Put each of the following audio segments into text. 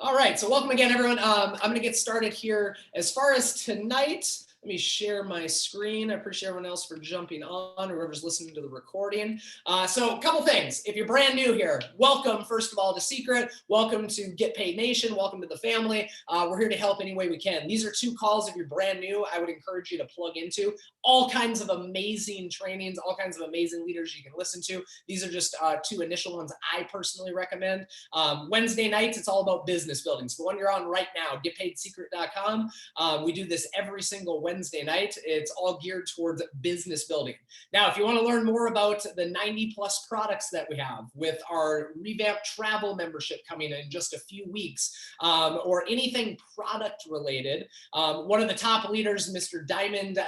All right, so welcome again, everyone. I'm going to get started here. As far as tonight, let me share my screen. I appreciate everyone else for jumping on, whoever's listening to the recording. So a couple things. If you're brand new here, welcome, first of all, to Seacret. Welcome to Get Paid Nation. Welcome to the family. We're here to help any way we can. These are two calls. If you're brand new, I would encourage you to plug into. All kinds of amazing trainings, all kinds of amazing leaders you can listen to. These are just two initial ones I personally recommend. Wednesday nights, it's all about business building. So the one you're on right now, getpaidsecret.com. We do this every single Wednesday night. It's all geared towards business building. Now, if you want to learn more about the 90 plus products that we have with our revamped travel membership coming in just a few weeks, or anything product related, one of the top leaders, Mr. Diamond,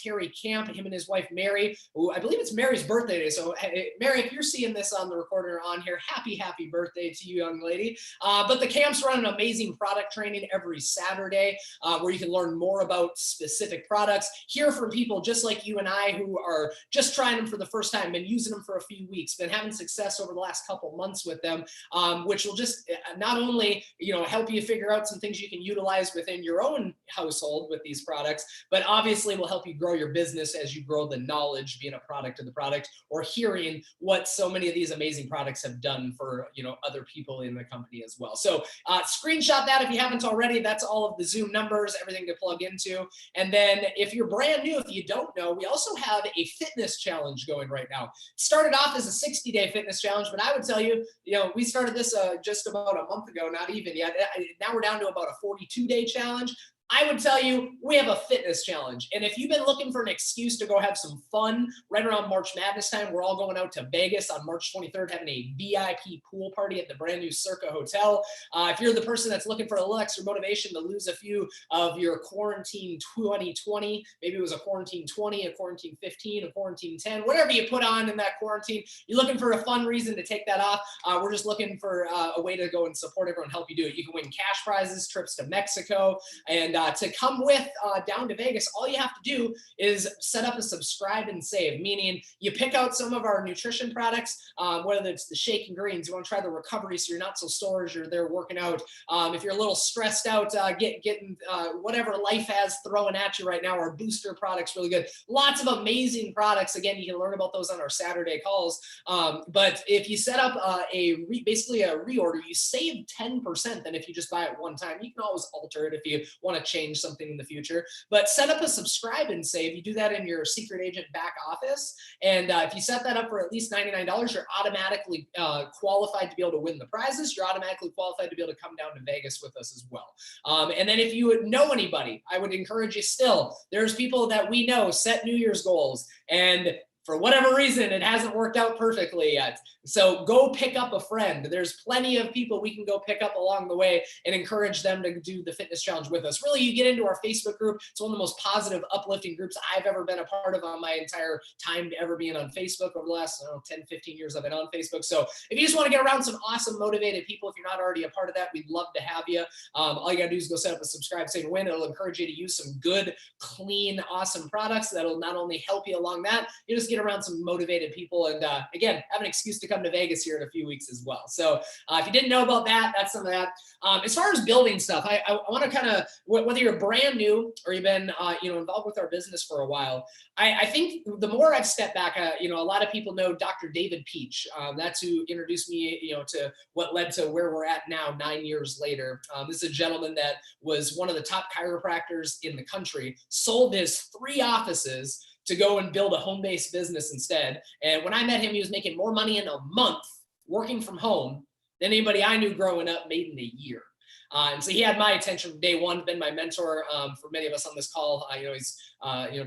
Terry Camp, him and his wife, Mary, who I believe it's Mary's birthday today. So Mary, if you're seeing this on the recorder on here, happy birthday to you, young lady. But the Camps run an amazing product training every Saturday where you can learn more about specific products, hear from people just like you and I who are just trying them for the first time, been using them for a few weeks, been having success over the last couple months with them, which will just not only help you figure out some things you can utilize within your own household with these products, but obviously will help you grow your business as you grow the knowledge being a product of the product, or hearing what so many of these amazing products have done for other people in the company as well. So screenshot that if you haven't already. That's all of the Zoom numbers, everything to plug into. And then if you're brand new, if you don't know, we also have a fitness challenge going right now. It started off as a 60-day fitness challenge, but I would tell you, we started this just about a month ago, not even yet. Now we're down to about a 42-day challenge. I would tell you, we have a fitness challenge. And if you've been looking for an excuse to go have some fun right around March Madness time, we're all going out to Vegas on March 23rd, having a VIP pool party at the brand new Circa Hotel. If you're the person that's looking for a little extra motivation to lose a few of your quarantine 2020, maybe it was a quarantine 20, a quarantine 15, a quarantine 10, whatever you put on in that quarantine, you're looking for a fun reason to take that off. We're just looking for a way to go and support everyone, help you do it. You can win cash prizes, trips to Mexico, and to come with down to Vegas, all you have to do is set up a subscribe and save, meaning you pick out some of our nutrition products, whether it's the shake and greens, you want to try the recovery so you're not so sore as you're there working out. If you're a little stressed out, getting whatever life has thrown at you right now, our booster products really good. Lots of amazing products. Again, you can learn about those on our Saturday calls. But if you set up basically a reorder, you save 10% than if you just buy it one time. You can always alter it if you want to change something in the future, but set up a subscribe and save. You do that in your Secret Agent back office. And if you set that up for at least $99, you're automatically qualified to be able to win the prizes. You're automatically qualified to be able to come down to Vegas with us as well. And then if you would know anybody, I would encourage you still, there's people that we know set New Year's goals, and for whatever reason, it hasn't worked out perfectly yet. So go pick up a friend. There's plenty of people we can go pick up along the way and encourage them to do the fitness challenge with us. Really, you get into our Facebook group. It's one of the most positive, uplifting groups I've ever been a part of on my entire time ever being on Facebook over the last 10, 15 years I've been on Facebook. So if you just want to get around some awesome, motivated people, if you're not already a part of that, we'd love to have you. All you got to do is go set up a subscribe, save, and win. It'll encourage you to use some good, clean, awesome products that'll not only help you along that, you just get around some motivated people, and again, have an excuse to come to Vegas here in a few weeks as well. So if you didn't know about that, that's some of that. As far as building stuff, I want to kind of, whether you're brand new or you've been involved with our business for a while, I think the more I've stepped back, a lot of people know Dr. David Peach. That's who introduced me, to what led to where we're at now 9 years later. This is a gentleman that was one of the top chiropractors in the country, sold his 3 offices to go and build a home-based business instead. And when I met him, he was making more money in a month working from home than anybody I knew growing up made in a year. And so he had my attention from day one, been my mentor for many of us on this call. He's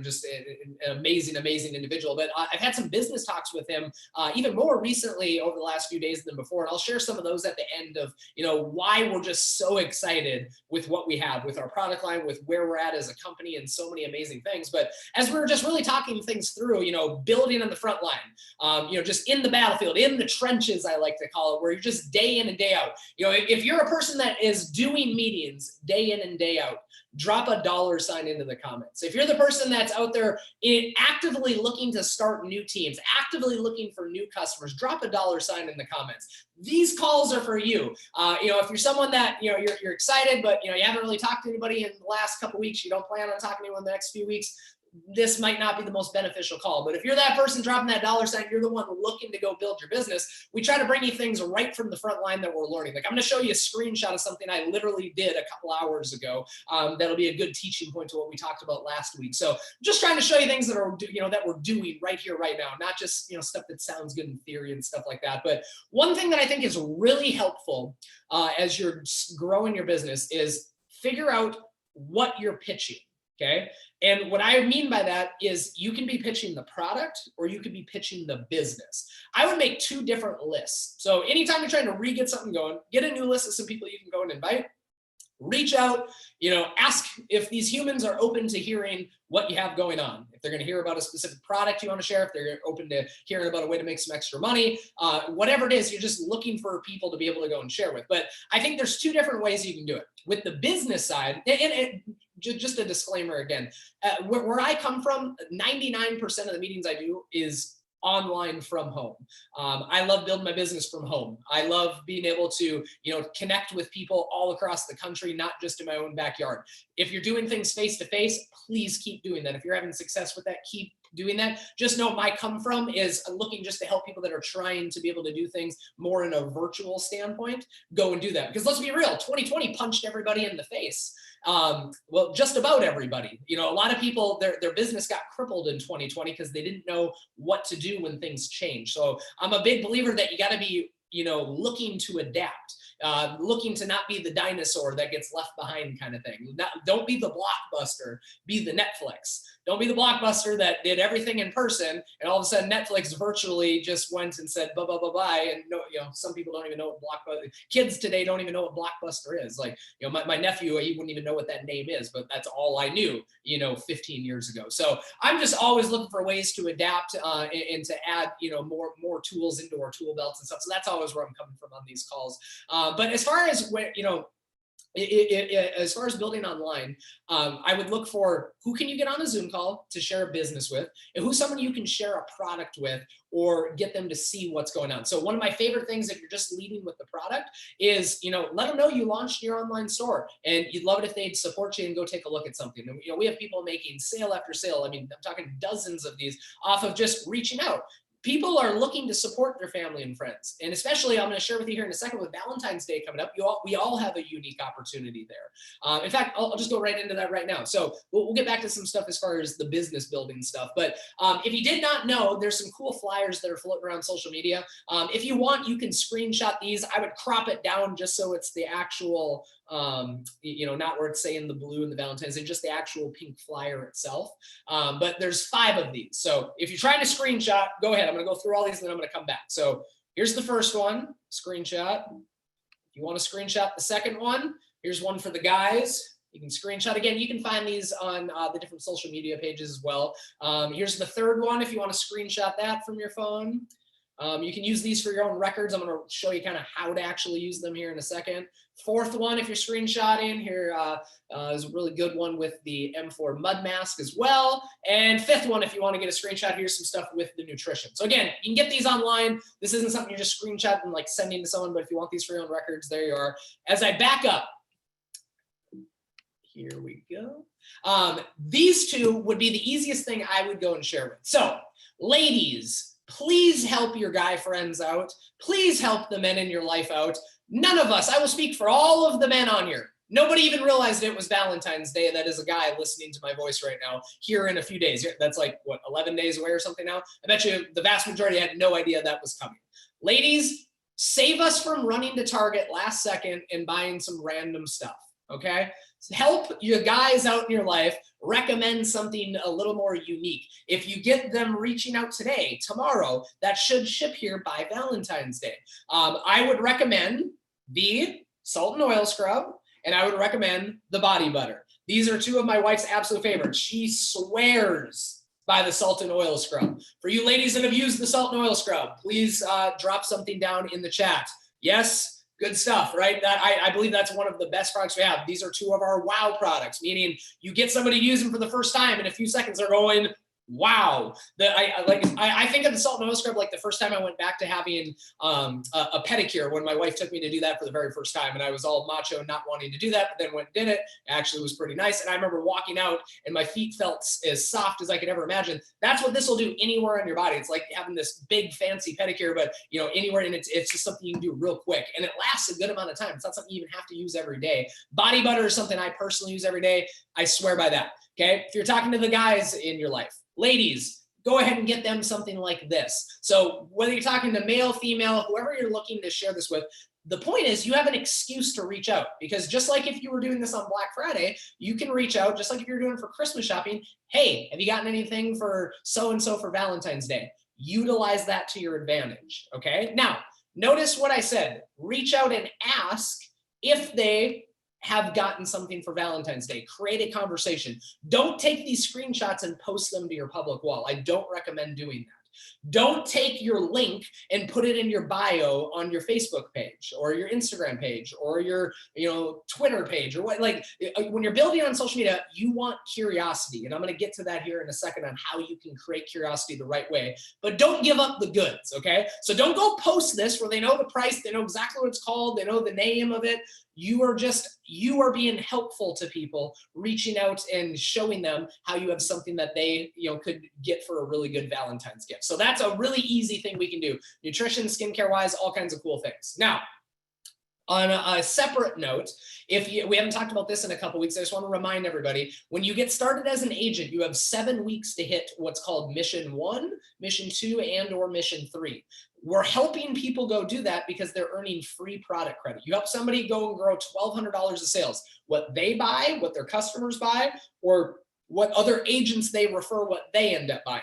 just an amazing individual. But I've had some business talks with him even more recently over the last few days than before. And I'll share some of those at the end of, why we're just so excited with what we have, with our product line, with where we're at as a company, and so many amazing things. But as we were just really talking things through, building on the front line, just in the battlefield, in the trenches, I like to call it, where you're just day in and day out. If you're a person that is doing meetings day in and day out, drop a $sign into the comments. If you're the person that's out there actively looking to start new teams, actively looking for new customers, drop a $sign in the comments. These calls are for you. If you're someone that, you're excited, but, you haven't really talked to anybody in the last couple weeks, you don't plan on talking to anyone in the next few weeks, this might not be the most beneficial call. But if you're that person dropping that $sign, you're the one looking to go build your business. We try to bring you things right from the front line that we're learning. Like I'm going to show you a screenshot of something I literally did a couple hours ago. That'll be a good teaching point to what we talked about last week. So just trying to show you things that are, that we're doing right here, right now, not just, stuff that sounds good in theory and stuff like that. But one thing that I think is really helpful as you're growing your business is figure out what you're pitching. Okay. And what I mean by that is you can be pitching the product or you could be pitching the business. I would make two different lists. So anytime you're trying to get something going, get a new list of some people you can go and invite, reach out, ask if these humans are open to hearing what you have going on. If they're going to hear about a specific product you want to share, if they're open to hearing about a way to make some extra money, whatever it is, you're just looking for people to be able to go and share with. But I think there's two different ways you can do it. With the business side, and just a disclaimer again, where I come from, 99% of the meetings I do is online from home. I love building my business from home. I love being able to, connect with people all across the country, not just in my own backyard. If you're doing things face to face, please keep doing that. If you're having success with that, keep doing that. Just know my come from is looking just to help people that are trying to be able to do things more in a virtual standpoint, go and do that. Because let's be real, 2020 punched everybody in the face. Well, just about everybody. A lot of people, their business got crippled in 2020 because they didn't know what to do when things change. So I'm a big believer that you got to be, looking to adapt, looking to not be the dinosaur that gets left behind kind of thing. Don't be the Blockbuster, be the Netflix. Don't be the Blockbuster that did everything in person and all of a sudden Netflix virtually just went and said bye bye bye bye. And some people don't even know what Blockbuster. Kids today don't even know what Blockbuster is. Like my nephew, he wouldn't even know what that name is, but that's all I knew 15 years ago. So I'm just always looking for ways to adapt and to add more tools into our tool belts and stuff. So that's always where I'm coming from on these calls. But as far as where as far as building online, I would look for who can you get on a Zoom call to share a business with, and who's someone you can share a product with or get them to see what's going on. So one of my favorite things, if you're just leading with the product, is let them know you launched your online store and you'd love it if they'd support you and go take a look at something. And we have people making sale after sale. I mean, I'm talking dozens of these off of just reaching out. People are looking to support their family and friends. And especially, I'm going to share with you here in a second, with Valentine's Day coming up, we all have a unique opportunity there. In fact, I'll just go right into that right now. So we'll get back to some stuff as far as the business building stuff. But if you did not know, there's some cool flyers that are floating around social media. If you want, you can screenshot these. I would crop it down just so it's the actual, not where it's saying the blue and the Valentine's Day, just the actual pink flyer itself. But there's 5 of these. So if you're trying to screenshot, go ahead. I'm going to go through all these and then I'm going to come back. So here's the first one, screenshot. If you want to screenshot the second one, here's one for the guys. You can screenshot. Again, you can find these on the different social media pages as well. Here's the third one if you want to screenshot that from your phone. You can use these for your own records. I'm going to show you kind of how to actually use them here in a second. Fourth one, if you're screenshotting, here is a really good one with the M4 mud mask as well. And fifth one, if you want to get a screenshot, here's some stuff with the nutrition. So again, you can get these online. This isn't something you're just screenshotting like sending to someone, but if you want these for your own records, there you are. As I back up, here we go. These two would be the easiest thing I would go and share with. So ladies, please help your guy friends out. Please help the men in your life out. None of us, I will speak for all of the men on here. Nobody even realized it was Valentine's Day. That is a guy listening to my voice right now here in a few days. That's like, what, 11 days away or something now? I bet you the vast majority had no idea that was coming. Ladies, save us from running to Target last second and buying some random stuff, okay? Help your guys out in your life, recommend something a little more unique. If you get them reaching out today, tomorrow, that should ship here by Valentine's Day. I would recommend the salt and oil scrub, and I would recommend the body butter. These are 2 of my wife's absolute favorites. She swears by the salt and oil scrub. For you ladies that have used the salt and oil scrub, please drop something down in the chat. Yes, Good stuff, right? That I believe that's one of the best products we have. These are two of our wow products, meaning you get somebody to use them for the first time, in a few seconds they're going, wow. That I think of the salt and oil scrub like the first time I went back to having a pedicure, when my wife took me to do that for the very first time, and I was all macho not wanting to do that, but then went and did it. Actually was pretty nice, and I remember walking out and my feet felt as soft as I could ever imagine. That's what this will do anywhere on your body. It's like having this big fancy pedicure, but anywhere, and it's just something you can do real quick, and it lasts a good amount of time. It's not something you even have to use every day. Body butter is something I personally use every day. I swear by that. Okay, if you're talking to the guys in your life, ladies, go ahead and get them something like this. So whether you're talking to male, female, whoever you're looking to share this with, the point is you have an excuse to reach out, because just like if you were doing this on Black Friday, you can reach out, just like if you're doing it for Christmas shopping. Hey, have you gotten anything for so-and-so for Valentine's Day? Utilize that to your advantage, okay? Now, notice what I said. Reach out and ask if they have gotten something for Valentine's Day. Create a conversation. Don't take these screenshots and post them to your public wall. I don't recommend doing that. Don't take your link and put it in your bio on your Facebook page or your Instagram page or your Twitter page or what. Like, when you're building on social media, you want curiosity, and I'm going to get to that here in a second on how you can create curiosity the right way. But don't give up the goods, okay? So don't go post this where they know the price, they know exactly what it's called, they know the name of it. You are being helpful to people, reaching out and showing them how you have something that they could get for a really good Valentine's gift. So that's a really easy thing we can do. Nutrition, skincare wise, all kinds of cool things. Now, on a separate note, we haven't talked about this in a couple weeks, I just want to remind everybody, when you get started as an agent, you have 7 weeks to hit what's called Mission 1, Mission 2, and or Mission 3. We're helping people go do that because they're earning free product credit. You help somebody go and grow $1,200 of sales. What they buy, what their customers buy, or what other agents they refer, what they end up buying.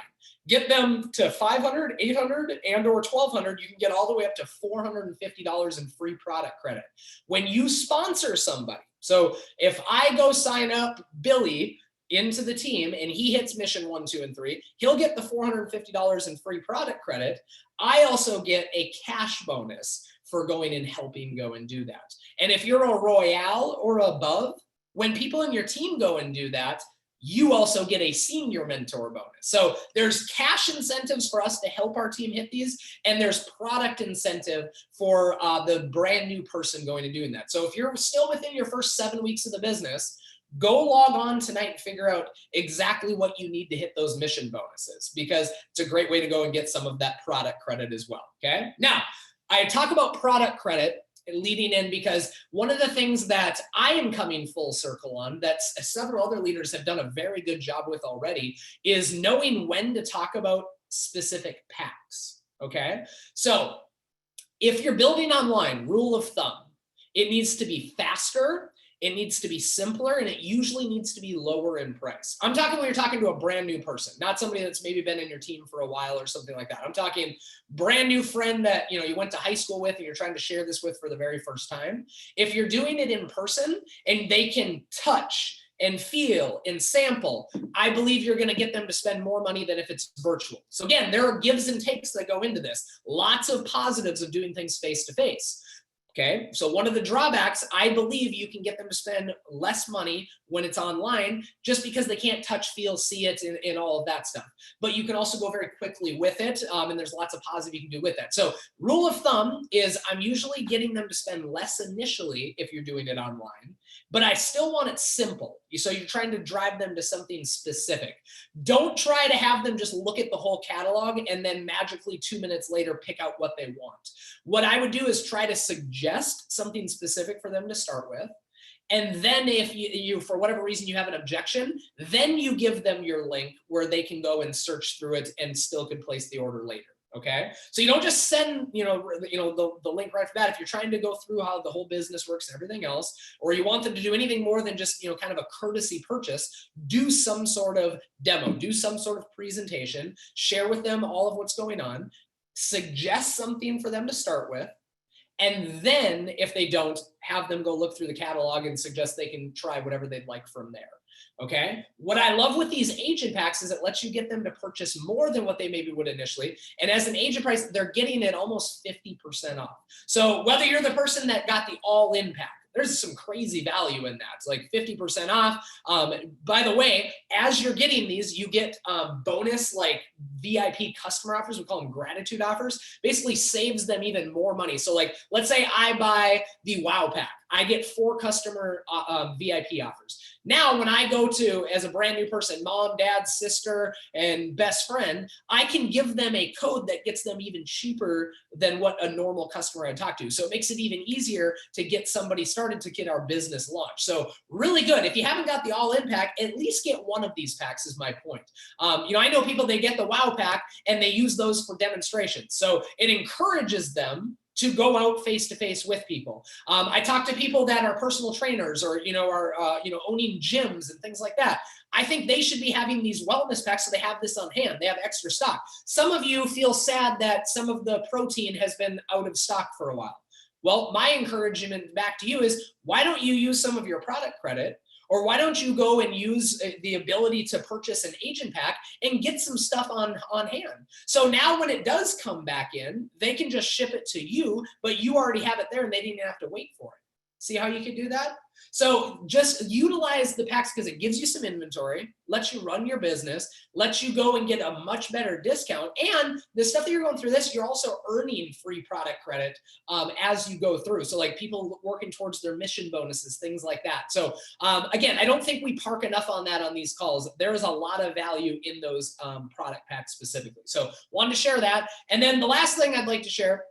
Get them to $500, $800, and or $1,200. You can get all the way up to $450 in free product credit. When you sponsor somebody, so if I go sign up Billy into the team and he hits Mission 1, 2, and 3, he'll get the $450 in free product credit. I also get a cash bonus for going and helping go and do that. And if you're a Royale or above, when people in your team go and do that, you also get a senior mentor bonus. So there's cash incentives for us to help our team hit these, and there's product incentive for the brand new person going and doing that. So if you're still within your first 7 weeks of the business, go log on tonight and figure out exactly what you need to hit those mission bonuses, because it's a great way to go and get some of that product credit as well, okay? Now, I talk about product credit leading in because one of the things that I am coming full circle on, that several other leaders have done a very good job with already, is knowing when to talk about specific packs, okay? So if you're building online, rule of thumb, it needs to be faster, it needs to be simpler, and it usually needs to be lower in price. I'm talking when you're talking to a brand new person, not somebody that's maybe been in your team for a while or something like that. I'm talking brand new friend that you went to high school with and you're trying to share this with for the very first time. If you're doing it in person and they can touch and feel and sample, I believe you're going to get them to spend more money than if it's virtual. So again, there are gives and takes that go into this. Lots of positives of doing things face to face. Okay, so one of the drawbacks, I believe you can get them to spend less money when it's online just because they can't touch, feel, see it, and all of that stuff. But you can also go very quickly with it, and there's lots of positive you can do with that. So rule of thumb is I'm usually getting them to spend less initially if you're doing it online, but I still want it simple. So you're trying to drive them to something specific. Don't try to have them just look at the whole catalog and then magically 2 minutes later pick out what they want. What I would do is try to suggest something specific for them to start with. And then if you for whatever reason you have an objection, then you give them your link where they can go and search through it and still can place the order later. Okay, so you don't just send the link right for that. If you're trying to go through how the whole business works and everything else, or you want them to do anything more than just kind of a courtesy purchase, do some sort of demo, do some sort of presentation, share with them all of what's going on, suggest something for them to start with. And then if they don't, have them go look through the catalog and suggest they can try whatever they'd like from there. Okay. What I love with these agent packs is it lets you get them to purchase more than what they maybe would initially. And as an agent price, they're getting it almost 50% off. So whether you're the person that got the all-in pack, there's some crazy value in that. It's like 50% off. By the way, as you're getting these, you get bonus like VIP customer offers. We call them gratitude offers. Basically saves them even more money. So like, let's say I buy the Wow Pack. I get 4 customer VIP offers. Now, when I go to, as a brand new person, mom, dad, sister, and best friend, I can give them a code that gets them even cheaper than what a normal customer I'd talk to. So it makes it even easier to get somebody started to get our business launched. So really good. If you haven't got the all-in pack, at least get one of these packs is my point. I know people, they get the Wow Pack and they use those for demonstrations. So it encourages them to go out face-to-face with people. I talk to people that are personal trainers or, are owning gyms and things like that. I think they should be having these wellness packs so they have this on hand. They have extra stock. Some of you feel sad that some of the protein has been out of stock for a while. Well, my encouragement back to you is, why don't you use some of your product credit? Or why don't you go and use the ability to purchase an agent pack and get some stuff on hand? So now when it does come back in, they can just ship it to you, but you already have it there and they didn't have to wait for it. See how you can do that? So just utilize the packs because it gives you some inventory, lets you run your business, lets you go and get a much better discount. And the stuff that you're going through this, you're also earning free product credit as you go through. So like people working towards their mission bonuses, things like that. So again, I don't think we park enough on that on these calls. There is a lot of value in those product packs specifically. So wanted to share that. And then the last thing I'd like to share,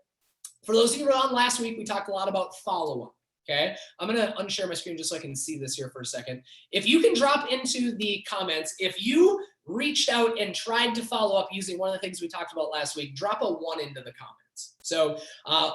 for those of you who were on last week, we talked a lot about follow-up. Okay, I'm going to unshare my screen just so I can see this here for a second. If you can drop into the comments, if you reached out and tried to follow up using one of the things we talked about last week, drop a 1 into the comments. So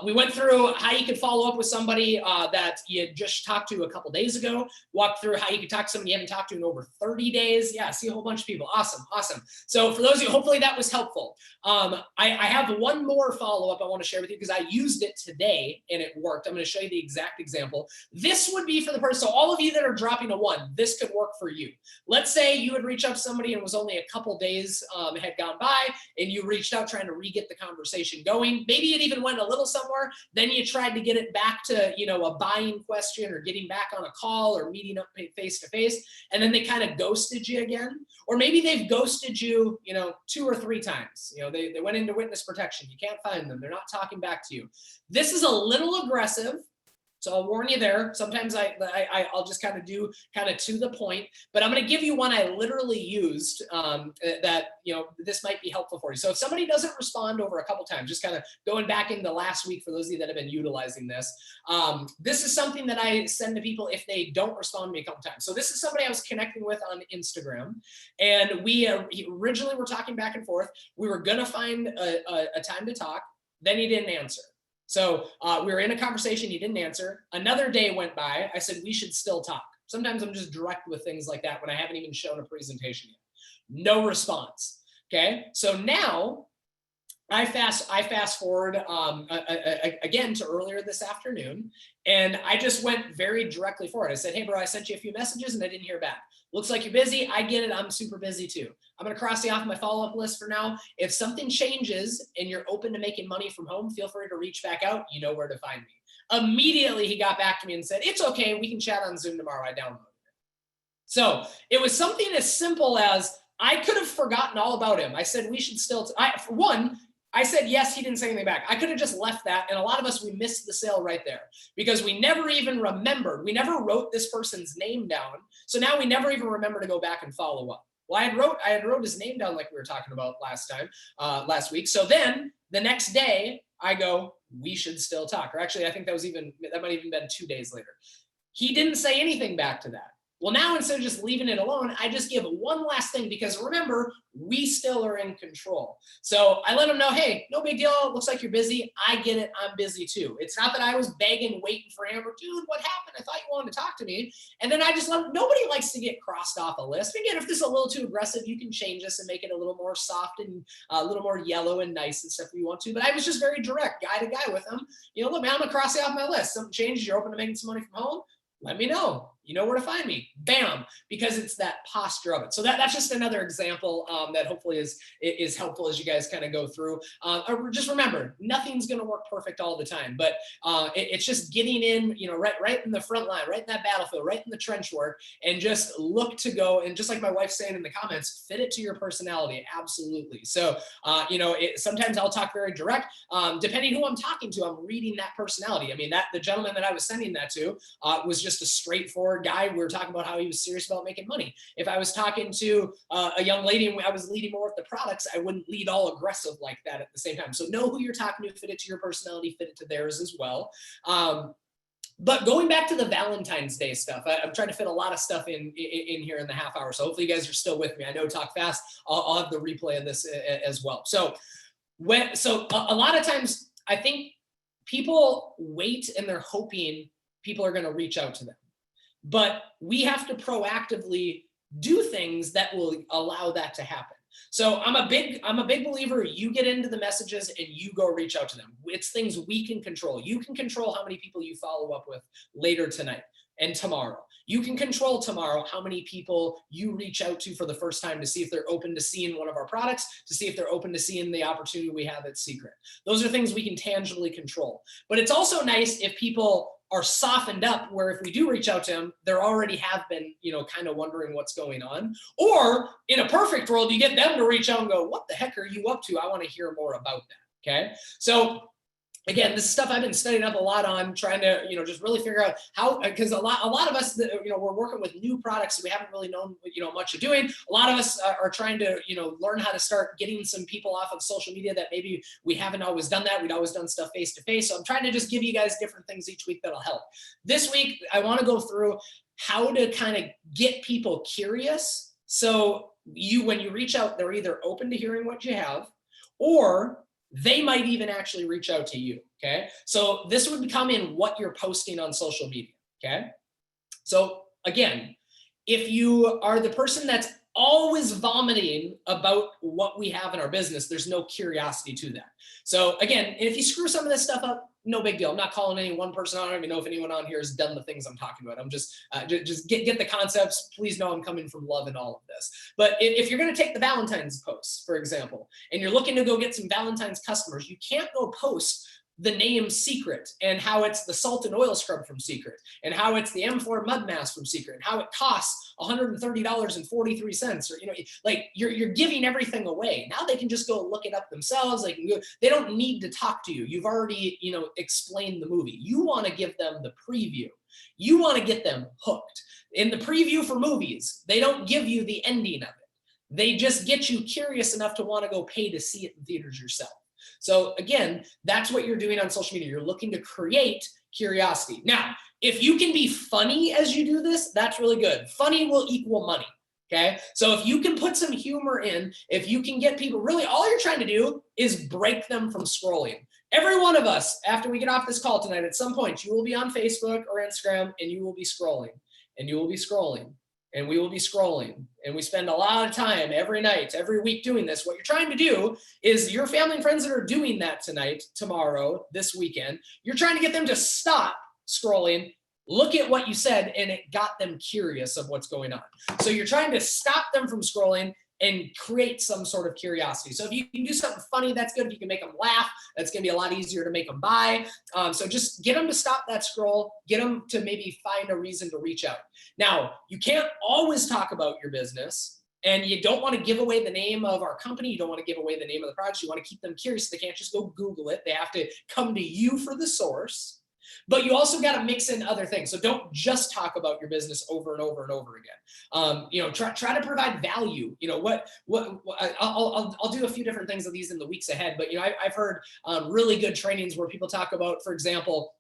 we went through how you could follow up with somebody that you just talked to a couple days ago, walked through how you could talk to somebody you haven't talked to in over 30 days. Yeah, see a whole bunch of people. Awesome, awesome. So for those of you, hopefully that was helpful. I have one more follow-up I want to share with you because I used it today and it worked. I'm going to show you the exact example. This would be for the person, so all of you that are dropping a 1, this could work for you. Let's say you would reach out to somebody and it was only a couple days had gone by and you reached out trying to re-get the conversation going. Maybe it even went a little somewhere. Then you tried to get it back to, a buying question or getting back on a call or meeting up face to face. And then they kind of ghosted you again. Or maybe they've ghosted you, 2 or 3 times. They went into witness protection. You can't find them. They're not talking back to you. This is a little aggressive. So I'll warn you there. Sometimes I'll just kind of do to the point, but I'm going to give you one I literally used that, this might be helpful for you. So if somebody doesn't respond over a couple times, just kind of going back into last week for those of you that have been utilizing this, this is something that I send to people if they don't respond to me a couple times. So this is somebody I was connecting with on Instagram, and we originally were talking back and forth. We were going to find a time to talk. Then he didn't answer. So we were in a conversation, he didn't answer. Another day went by. I said, we should still talk. Sometimes I'm just direct with things like that when I haven't even shown a presentation yet. No response. Okay. So now I fast forward again to earlier this afternoon, and I just went very directly for it. I said, hey, bro, I sent you a few messages and I didn't hear back. Looks like you're busy. I get it. I'm super busy too. I'm going to cross you off my follow-up list for now. If something changes and you're open to making money from home, feel free to reach back out. You know where to find me. Immediately, he got back to me and said, it's okay. We can chat on Zoom tomorrow. I downloaded it. So it was something as simple as I could have forgotten all about him. I said, we should still, for one, I said, yes, he didn't say anything back. I could have just left that. And a lot of us, we missed the sale right there because we never even remembered. We never wrote this person's name down. So now we never even remember to go back and follow up. Well, I had wrote his name down like we were talking about last week. So then the next day I go, we should still talk. Or actually, I think that might even been 2 days later. He didn't say anything back to that. Well, now instead of just leaving it alone, I just give one last thing because remember, we still are in control. So I let him know, hey, no big deal. Looks like you're busy. I get it. I'm busy too. It's not that I was begging, waiting for him or dude, what happened? I thought you wanted to talk to me. And then I just let him, nobody likes to get crossed off a list. Again, if this is a little too aggressive, you can change this and make it a little more soft and a little more yellow and nice and stuff if you want to. But I was just very direct, guy to guy with him. Look, man, I'm going to cross you off my list. Something changes. You're open to making some money from home. Let me know. you know where to find me. Bam, because it's that posture of it. So that's just another example that hopefully is helpful as you guys kind of go through. Just remember, nothing's going to work perfect all the time, but it's just getting in, right in the front line, right in that battlefield, right in the trench work, and just look to go. And just like my wife's saying in the comments, fit it to your personality. Absolutely. So, sometimes I'll talk very direct. Depending who I'm talking to, I'm reading that personality. I mean, the gentleman that I was sending that to was just a straightforward guy. We were talking about how he was serious about making money. If I was talking to a young lady and I was leading more with the products, I wouldn't lead all aggressive like that at the same time. So know who you're talking to, fit it to your personality, fit it to theirs as well. But going back to the Valentine's Day stuff, I'm trying to fit a lot of stuff in here in the half hour. So hopefully you guys are still with me. I know talk fast. I'll have the replay of this as well. So a lot of times I think people wait and they're hoping people are going to reach out to them, but we have to proactively do things that will allow that to happen. So I'm a big believer. You get into the messages and you go reach out to them. It's things we can control. You can control how many people you follow up with later tonight and tomorrow. You can control tomorrow how many people you reach out to for the first time to see if they're open to seeing one of our products, to see if they're open to seeing the opportunity we have at Seacret. Those are things we can tangibly control. But it's also nice if people are softened up, where if we do reach out to them, they already have been, kind of wondering what's going on. Or in a perfect world, you get them to reach out and go, what the heck are you up to? I want to hear more about that. Okay. So again, this is stuff I've been studying up a lot on, trying to, just really figure out how, because a lot of us, we're working with new products we haven't really known, much of doing. A lot of us are trying to, learn how to start getting some people off of social media that maybe we haven't always done that. We'd always done stuff face to face. So I'm trying to just give you guys different things each week that'll help. This week, I want to go through how to kind of get people curious. So when you reach out, they're either open to hearing what you have, or they might even actually reach out to you, okay? So this would come in what you're posting on social media, okay? So again, if you are the person that's always vomiting about what we have in our business, there's no curiosity to that. So again, if you screw some of this stuff up, no big deal. I'm not calling any one person out. I don't even know if anyone on here has done the things I'm talking about. I'm just get the concepts. Please know I'm coming from love in all of this. But if you're going to take the Valentine's posts, for example, and you're looking to go get some Valentine's customers, you can't go post the name Seacret and how it's the salt and oil scrub from Seacret and how it's the M4 mud mask from Seacret and how it costs $130.43, or like you're giving everything away. Now they can just go look it up themselves. They don't need to talk to you. You've already explained the movie. You want to give them the preview. You want to get them hooked. In the preview for movies, they don't give you the ending of it. They just get you curious enough to want to go pay to see it in theaters yourself. So again, that's what you're doing on social media. You're looking to create curiosity. Now, if you can be funny as you do this, that's really good. Funny will equal money. Okay. So if you can put some humor in, if you can get people, really all you're trying to do is break them from scrolling. Every one of us, after we get off this call tonight, at some point, you will be on Facebook or Instagram and you will be scrolling and you will be scrolling. And we will be scrolling, and we spend a lot of time every night, every week doing this. What you're trying to do is your family and friends that are doing that tonight, tomorrow, this weekend, you're trying to get them to stop scrolling, look at what you said, and it got them curious of what's going on. So you're trying to stop them from scrolling and create some sort of curiosity. So if you can do something funny, that's good. If you can make them laugh, that's going to be a lot easier to make them buy. So just get them to stop that scroll, get them to maybe find a reason to reach out. Now, you can't always talk about your business, and you don't want to give away the name of our company. You don't want to give away the name of the products. You want to keep them curious. They can't just go Google it. They have to come to you for the source. But you also got to mix in other things. So don't just talk about your business over and over and over again. Try to provide value. I'll do a few different things of these in the weeks ahead. But I've heard really good trainings where people talk about, for example,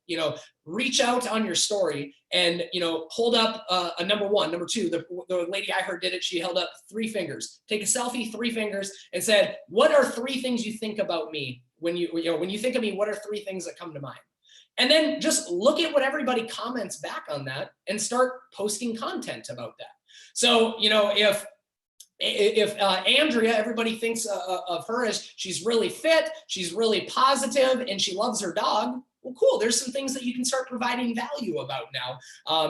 reach out on your story and hold up a number one, number two. The lady I heard did it. She held up 3 fingers. Take a selfie, 3 fingers, and said, "What are 3 things you think about me when you think of me? What are 3 things that come to mind?" And then just look at what everybody comments back on that and start posting content about that. So, if Andrea, everybody thinks of her as she's really fit, she's really positive, and she loves her dog. Well, cool. There's some things that you can start providing value about now.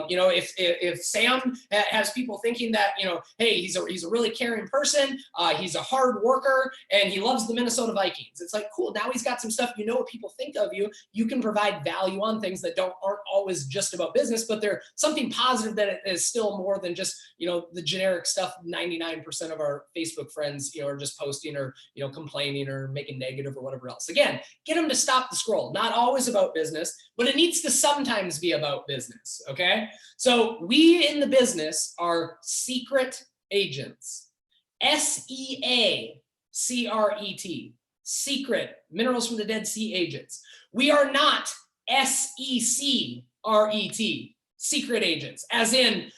You know, if Sam has people thinking that, you know, hey, he's a really caring person, he's a hard worker, and he loves the Minnesota Vikings. It's like, cool. Now he's got some stuff. You know what people think of you. You can provide value on things that aren't always just about business, but they're something positive that is still more than just, you know, the generic stuff 99% of our Facebook friends, you know, are just posting or, you know, complaining or making negative or whatever else. Again, get them to stop the scroll. Not always about business, but it needs to sometimes be about business. Okay. So we in the business are secret agents. SEACRET. Secret, minerals from the Dead Sea agents. We are not SECRET, secret agents, as in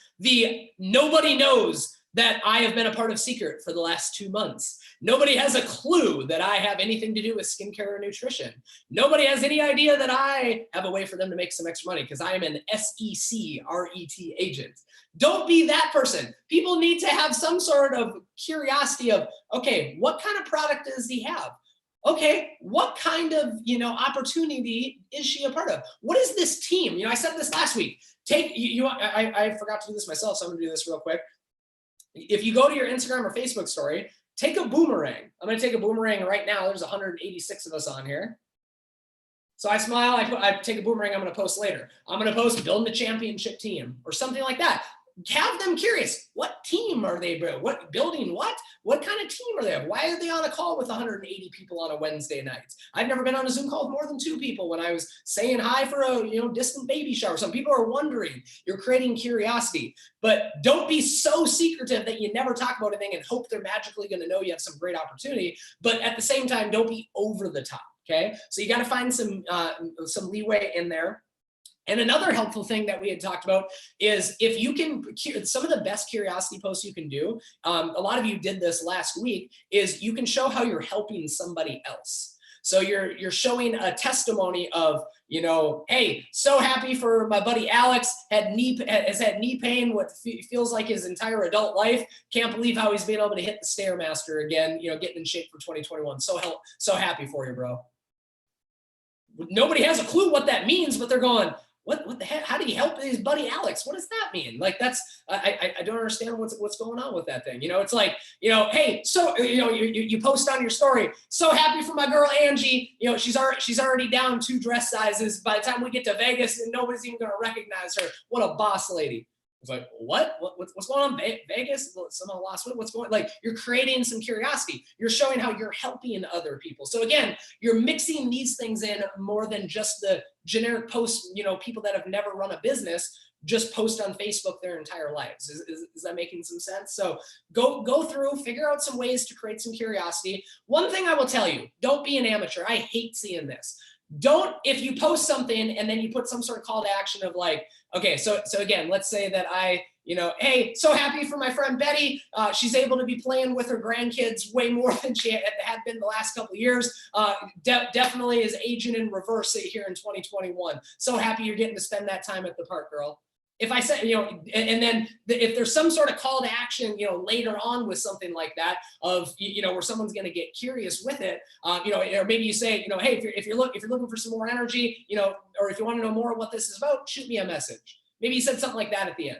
nobody knows that I have been a part of Seacret for the last 2 months. Nobody has a clue that I have anything to do with skincare or nutrition. Nobody has any idea that I have a way for them to make some extra money because I am an SECRET agent. Don't be that person. People need to have some sort of curiosity of, okay, what kind of product does he have? Okay, what kind of, you know, opportunity is she a part of? What is this team? You know, I said this last week. I forgot to do this myself, so I'm gonna do this real quick. If you go to your Instagram or Facebook story, take a boomerang. I'm gonna take a boomerang right now. There's 186 of us on here. So I smile, I take a boomerang, I'm gonna post later. I'm gonna post building a championship team or something like that. Have them curious. What team are they building? What kind of team are they? Why are they on a call with 180 people on a Wednesday night? I've never been on a Zoom call with more than 2 people when I was saying hi for a, you know, distant baby shower. Some people are wondering. You're creating curiosity, but don't be so secretive that you never talk about anything and hope they're magically going to know you have some great opportunity. But at the same time, don't be over the top. Okay, so you got to find some leeway in there. And another helpful thing that we had talked about is if you can, some of the best curiosity posts you can do, a lot of you did this last week, is you can show how you're helping somebody else. So you're showing a testimony of, you know, hey, so happy for my buddy Alex, has had knee pain, what feels like his entire adult life. Can't believe how he's been able to hit the Stairmaster again, you know, getting in shape for 2021. So happy for you, bro. Nobody has a clue what that means, but they're going, what the heck? How do you help his buddy Alex? What does that mean? Like, that's, I don't understand what's going on with that thing. You know, it's like, you know, hey, so, you know, you post on your story, so happy for my girl Angie. You know, she's already down 2 dress sizes. By the time we get to Vegas, and nobody's even going to recognize her. What a boss lady. It's like, what's going on? Vegas? Someone lost it. What's going on? Like, you're creating some curiosity. You're showing how you're helping other people. So again, you're mixing these things in more than just the generic posts, you know, people that have never run a business just post on Facebook their entire lives. Is that making some sense? So go through, figure out some ways to create some curiosity. One thing I will tell you, don't be an amateur. I hate seeing this. If you post something and then you put some sort of call to action of like, okay, so again, let's say that you know, hey, so happy for my friend Betty. She's able to be playing with her grandkids way more than she had been the last couple of years. Definitely is aging in reverse here in 2021. So happy you're getting to spend that time at the park, girl. If I said, you know, and then if there's some sort of call to action, you know, later on with something like that of, you know, where someone's going to get curious with it, you know, or maybe you say, you know, hey, if you're looking for some more energy, you know, or if you want to know more what this is about, shoot me a message. Maybe you said something like that at the end.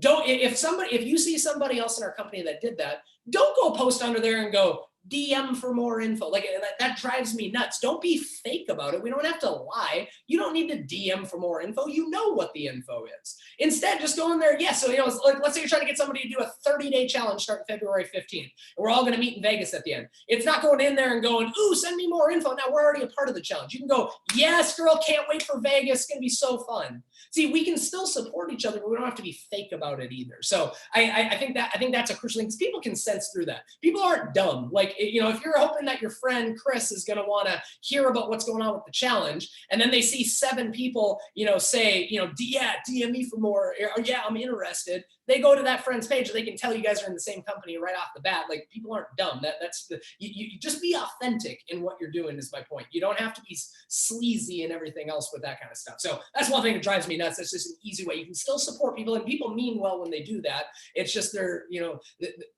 If you see somebody else in our company that did that, don't go post under there and go DM for more info. Like that drives me nuts. Don't be fake about it. We don't have to lie. You don't need to DM for more info. You know what the info is. Instead, just go in there. Yeah. So, you know, like, let's say you're trying to get somebody to do a 30-day challenge starting February 15th. And we're all going to meet in Vegas at the end. It's not going in there and going, ooh, send me more info. Now we're already a part of the challenge. You can go, yes, girl, can't wait for Vegas. It's going to be so fun. See, we can still support each other, but we don't have to be fake about it either. So I think that's a crucial thing because people can sense through that. People aren't dumb. Like, you know, if you're hoping that your friend Chris is going to want to hear about what's going on with the challenge, and then they see 7 people, you know, say, you know, yeah, DM me for more, or yeah, I'm interested. They go to that friend's page, they can tell you guys are in the same company right off the bat. Like, people aren't dumb. You just be authentic in what you're doing is my point. You don't have to be sleazy and everything else with that kind of stuff. So that's one thing that drives me nuts. That's just an easy way. You can still support people, and people mean well when they do that. It's just they're, you know,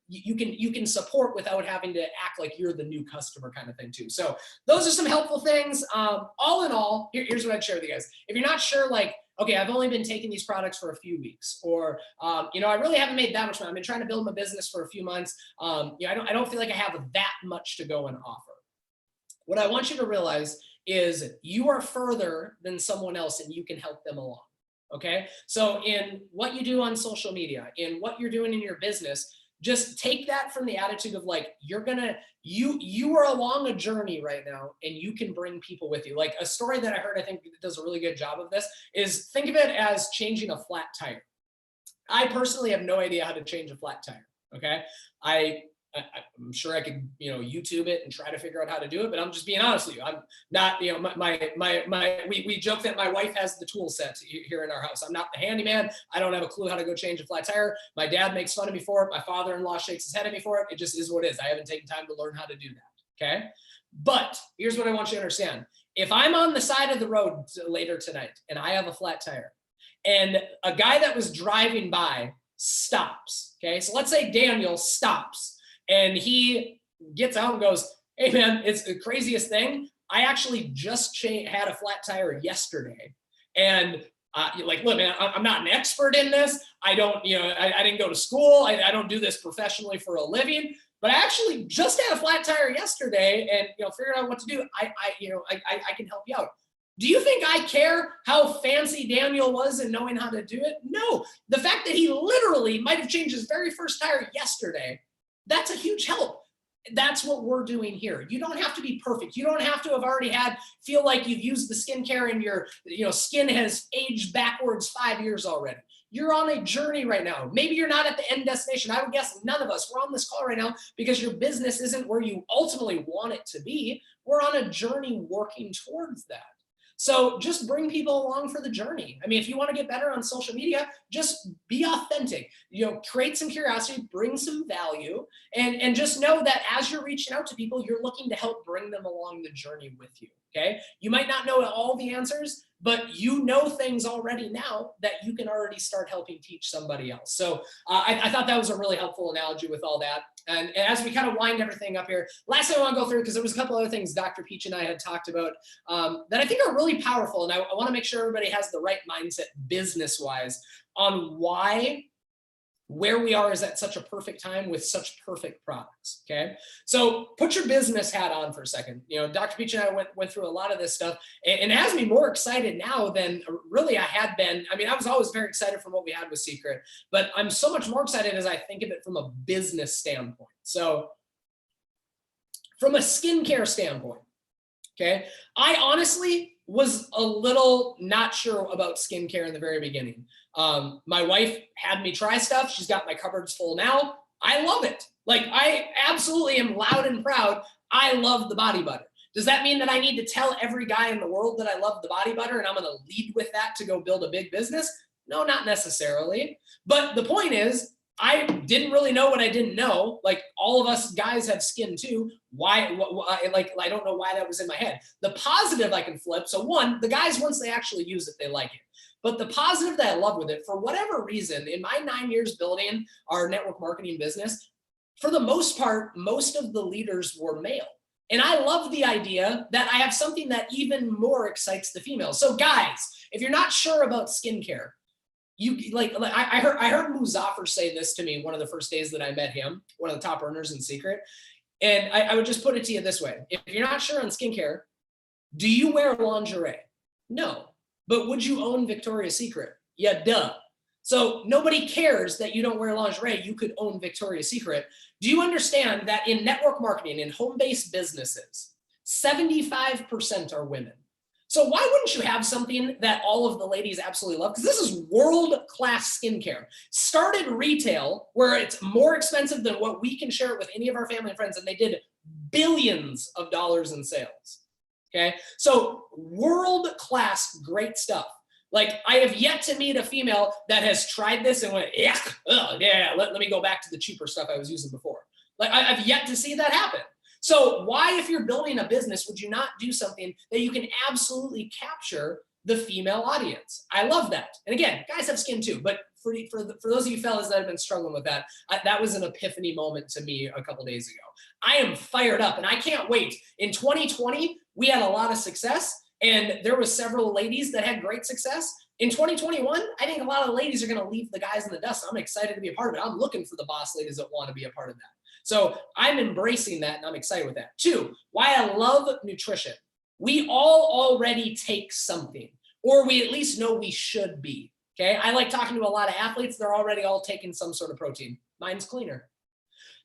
you can support without having to act like you're the new customer kind of thing too. So those are some helpful things. All in all, here's what I'd share with you guys. If you're not sure, like, okay, I've only been taking these products for a few weeks, or I really haven't made that much money. I've been trying to build my business for a few months. I don't feel like I have that much to go and offer. What I want you to realize is you are further than someone else, and you can help them along. Okay, so in what you do on social media, in what you're doing in your business, just take that from the attitude of like, you are along a journey right now, and you can bring people with you. Like a story that I heard, I think does a really good job of this, is think of it as changing a flat tire. I personally have no idea how to change a flat tire. Okay. I'm sure I could, YouTube it and try to figure out how to do it, but I'm just being honest with you. I'm not, we joke that my wife has the tool set here in our house. I'm not the handyman. I don't have a clue how to go change a flat tire. My dad makes fun of me for it. My father-in-law shakes his head at me for it. It just is what it is. I haven't taken time to learn how to do that. Okay. But here's what I want you to understand. If I'm on the side of the road later tonight and I have a flat tire and a guy that was driving by stops. Okay. So let's say Daniel stops. And he gets out and goes, hey man, it's the craziest thing. I actually just had a flat tire yesterday. And look, man, I'm not an expert in this. I don't, I didn't go to school. I don't do this professionally for a living, but I actually just had a flat tire yesterday and, figured out what to do. I can help you out. Do you think I care how fancy Daniel was in knowing how to do it? No. The fact that he literally might have changed his very first tire yesterday, that's a huge help. That's what we're doing here. You don't have to be perfect. You don't have to have already feel like you've used the skincare and your skin has aged backwards 5 years already. You're on a journey right now. Maybe you're not at the end destination. I would guess none of us. We're on this call right now because your business isn't where you ultimately want it to be. We're on a journey working towards that. So just bring people along for the journey. I mean, if you want to get better on social media, just be authentic, create some curiosity, bring some value, and just know that as you're reaching out to people, you're looking to help bring them along the journey with you. Okay. You might not know all the answers, but you know things already now that you can already start helping teach somebody else. So I thought that was a really helpful analogy with all that. And as we kind of wind everything up here, last thing I want to go through, because there was a couple other things Dr. Peach and I had talked about that I think are really powerful. And I want to make sure everybody has the right mindset business-wise on where we are is at such a perfect time with such perfect products. Okay. So put your business hat on for a second. Dr. Peach and I went through a lot of this stuff, and it has me more excited now than really I had been. I mean, I was always very excited from what we had with Seacret, but I'm so much more excited as I think of it from a business standpoint. So from a skincare standpoint, okay, I honestly was a little not sure about skincare in the very beginning. My wife had me try stuff. She's got my cupboards full now. I love it. Like, I absolutely am loud and proud. I love the body butter. Does that mean that I need to tell every guy in the world that I love the body butter and I'm going to lead with that to go build a big business? No, not necessarily. But the point is, I didn't really know what I didn't know. Like, all of us guys have skin too. I don't know why that was in my head. The positive I can flip. So one, the guys, once they actually use it, they like it. But the positive that I love with it, for whatever reason, in my 9 years building our network marketing business, for the most part, most of the leaders were male. And I love the idea that I have something that even more excites the females. So guys, if you're not sure about skincare, I heard Muzaffar say this to me one of the first days that I met him, one of the top earners in Seacret. And I would just put it to you this way. If you're not sure on skincare, do you wear lingerie? No. But would you own Victoria's Secret? Yeah, duh. So nobody cares that you don't wear lingerie. You could own Victoria's Secret. Do you understand that in network marketing, in home-based businesses, 75% are women? So why wouldn't you have something that all of the ladies absolutely love? Because this is world-class skincare. Started retail, where it's more expensive than what we can share it with any of our family and friends, and they did billions of dollars in sales. Okay, so world-class, great stuff. Like, I have yet to meet a female that has tried this and went, yeah, let me go back to the cheaper stuff I was using before. Like, I've yet to see that happen. So why, if you're building a business, would you not do something that you can absolutely capture the female audience. I love that. And again, guys have skin too, but for those of you fellas that have been struggling with that, that was an epiphany moment to me a couple days ago. I am fired up and I can't wait. In 2020, we had a lot of success and there was several ladies that had great success. In 2021, I think a lot of the ladies are going to leave the guys in the dust. I'm excited to be a part of it. I'm looking for the boss ladies that want to be a part of that. So I'm embracing that and I'm excited with that. 2, why I love nutrition. We all already take something, or we at least know we should be. Okay. I like talking to a lot of athletes. They're already all taking some sort of protein. Mine's cleaner.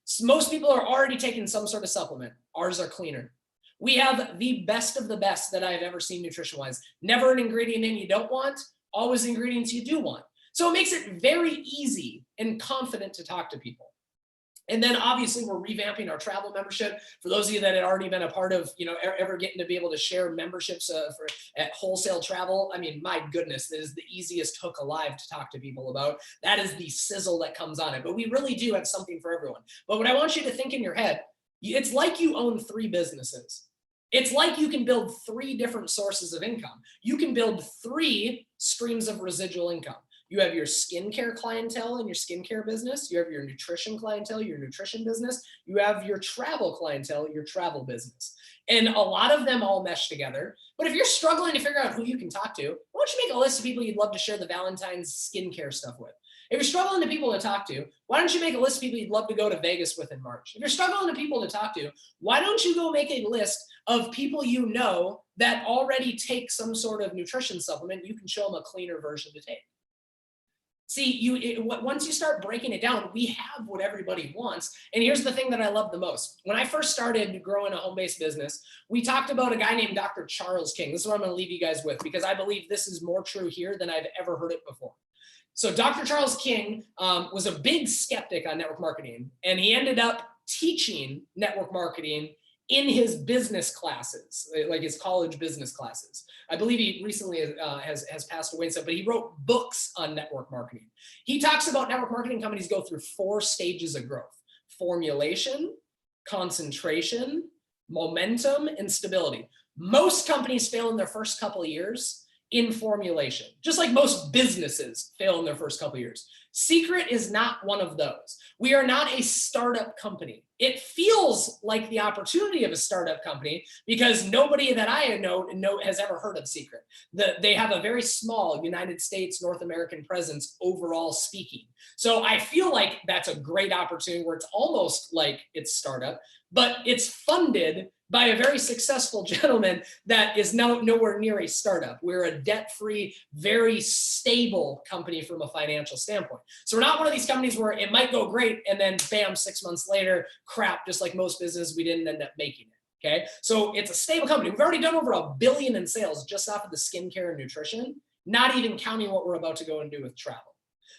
So most people are already taking some sort of supplement. Ours are cleaner. We have the best of the best that I've ever seen nutrition-wise. Never an ingredient in you don't want, always ingredients you do want. So it makes it very easy and confident to talk to people. And then obviously we're revamping our travel membership. For those of you that had already been a part of, ever getting to be able to share memberships at wholesale travel. I mean, my goodness, that is the easiest hook alive to talk to people about. That is the sizzle that comes on it. But we really do have something for everyone. But what I want you to think in your head, it's like you own 3 businesses. It's like you can build 3 different sources of income. You can build 3 streams of residual income. You have your skincare clientele in your skincare business. You have your nutrition clientele, your nutrition business. You have your travel clientele, your travel business. And a lot of them all mesh together. But if you're struggling to figure out who you can talk to, why don't you make a list of people you'd love to share the Valentine's skincare stuff with? If you're struggling to people to talk to, why don't you make a list of people you'd love to go to Vegas with in March? If you're struggling to people to talk to, why don't you go make a list of people you know that already take some sort of nutrition supplement you can show them a cleaner version to take? See, once you start breaking it down, we have what everybody wants. And here's the thing that I love the most. When I first started growing a home-based business, we talked about a guy named Dr. Charles King. This is what I'm going to leave you guys with because I believe this is more true here than I've ever heard it before. So Dr. Charles King was a big skeptic on network marketing, and he ended up teaching network marketing in his business classes, like his college business classes. I believe he recently has passed away and stuff, but he wrote books on network marketing. He talks about network marketing companies go through 4 stages of growth: formulation, concentration, momentum, and stability. Most companies fail in their first couple of years in formulation, just like most businesses fail in their first couple of years. Seacret is not one of those. We are not a startup company. It feels like the opportunity of a startup company because nobody that I know has ever heard of Seacret. They have a very small United States, North American presence overall speaking. So I feel like that's a great opportunity where it's almost like it's startup, but it's funded by a very successful gentleman that is now nowhere near a startup. We're a debt-free, very stable company from a financial standpoint. So we're not one of these companies where it might go great and then bam, 6 months later, crap, just like most businesses, we didn't end up making it, okay? So it's a stable company. We've already done over $1 billion in sales just off of the skincare and nutrition, not even counting what we're about to go and do with travel.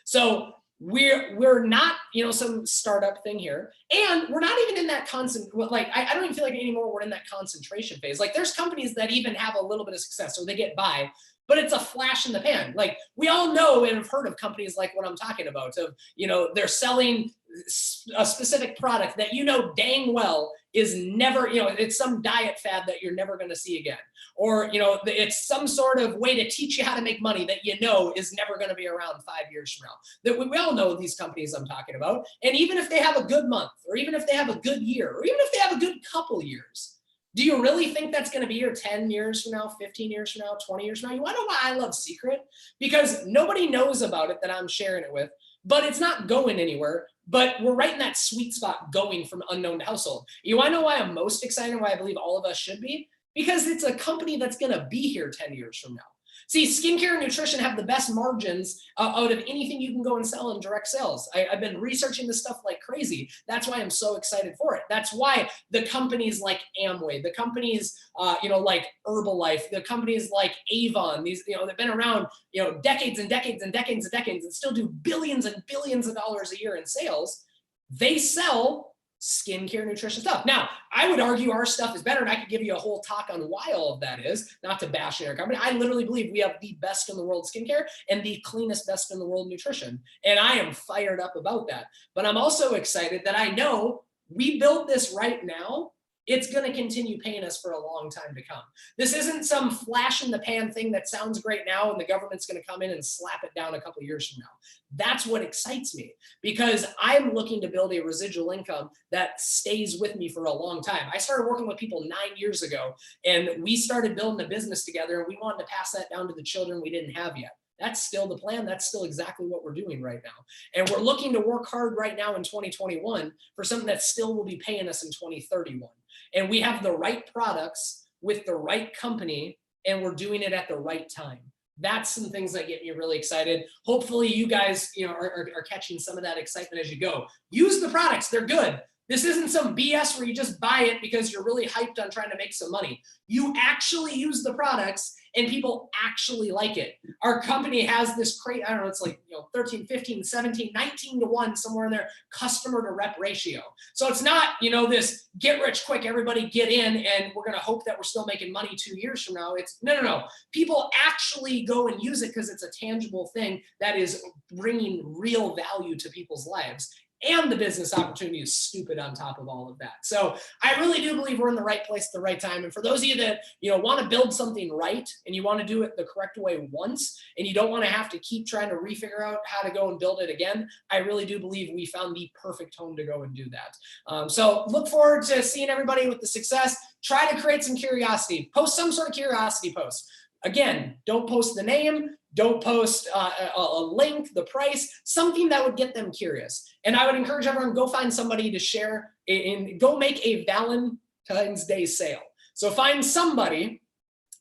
So we're not, some startup thing here. And we're not even in that I don't even feel like anymore we're in that concentration phase. Like there's companies that even have a little bit of success or they get by, but it's a flash in the pan. Like we all know and have heard of companies like what I'm talking about of, they're selling a specific product that dang well is never, it's some diet fad that you're never going to see again. Or, it's some sort of way to teach you how to make money that is never going to be around 5 years from now. That we all know these companies I'm talking about. And even if they have a good month, or even if they have a good year, or even if they have a good couple years, do you really think that's going to be here 10 years from now, 15 years from now, 20 years from now? You want to know why I love Seacret? Because nobody knows about it that I'm sharing it with, but it's not going anywhere. But we're right in that sweet spot going from unknown to household. You want to know why I'm most excited and why I believe all of us should be? Because it's a company that's going to be here 10 years from now. See, skincare and nutrition have the best margins out of anything you can go and sell in direct sales. I've been researching this stuff like crazy. That's why I'm so excited for it. That's why the companies like Amway, the companies, like Herbalife, the companies like Avon, these, they've been around, decades and decades and decades and decades and still do billions and billions of dollars a year in sales. They sell skincare, nutrition stuff. Now, I would argue our stuff is better, and I could give you a whole talk on why all of that is, not to bash in our company. I literally believe we have the best in the world skincare and the cleanest best in the world nutrition. And I am fired up about that. But I'm also excited that I know we build this right now it's going to continue paying us for a long time to come. This isn't some flash in the pan thing that sounds great now and the government's going to come in and slap it down a couple of years from now. That's what excites me, because I'm looking to build a residual income that stays with me for a long time. I started working with people 9 years ago, and we started building a business together, and we wanted to pass that down to the children we didn't have yet. That's still the plan. That's still exactly what we're doing right now. And we're looking to work hard right now in 2021 for something that still will be paying us in 2031. And we have the right products with the right company, and we're doing it at the right time. That's some things that get me really excited. Hopefully you guys, are catching some of that excitement as you go. Use the products. They're good. This isn't some BS where you just buy it because you're really hyped on trying to make some money. You actually use the products and people actually like it. Our company has this great, I don't know, it's like 13, 15, 17, 19 to 1, somewhere in there, customer to rep ratio. So it's not, this get rich quick, everybody get in, and we're going to hope that we're still making money 2 years from now. It's no. People actually go and use it because it's a tangible thing that is bringing real value to people's lives. And the business opportunity is stupid on top of all of that. So I really do believe we're in the right place at the right time. And for those of you that want to build something right, and you want to do it the correct way once, and you don't want to have to keep trying to refigure out how to go and build it again, I really do believe we found the perfect home to go and do that. So look forward to seeing everybody with the success. Try to create some curiosity. Post some sort of curiosity post. Again, don't post the name. Don't post a link, the price, something that would get them curious. And I would encourage everyone, go find somebody to share and go make a Valentine's Day sale. So find somebody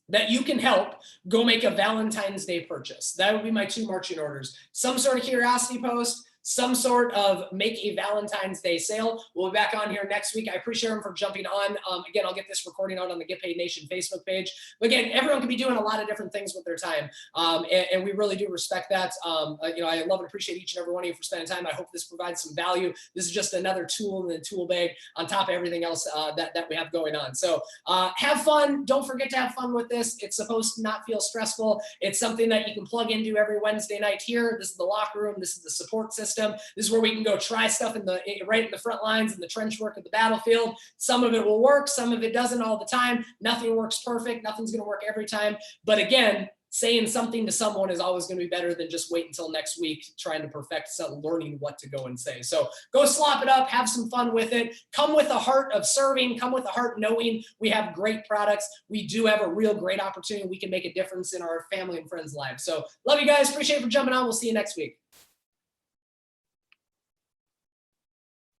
that you can help go make a Valentine's Day purchase. That would be my 2 marching orders. Some sort of curiosity post, some sort of make a Valentine's Day sale. We'll be back on here next week. I appreciate everyone for jumping on. Again, I'll get this recording out on the Get Paid Nation Facebook page. But again, everyone can be doing a lot of different things with their time. And we really do respect that. I love and appreciate each and every one of you for spending time. I hope this provides some value. This is just another tool in the tool bag on top of everything else that we have going on. So have fun. Don't forget to have fun with this. It's supposed to not feel stressful. It's something that you can plug into every Wednesday night here. This is the locker room. This is the support system. This is where we can go try stuff right in the front lines, in the trench work of the battlefield. Some of it will work. Some of it doesn't all the time. Nothing works perfect. Nothing's going to work every time. But again, saying something to someone is always going to be better than just wait until next week trying to perfect learning what to go and say. So go slop it up, have some fun with it. Come with a heart of serving, come with a heart knowing we have great products. We do have a real great opportunity. We can make a difference in our family and friends' lives. So love you guys. Appreciate you for jumping on. We'll see you next week.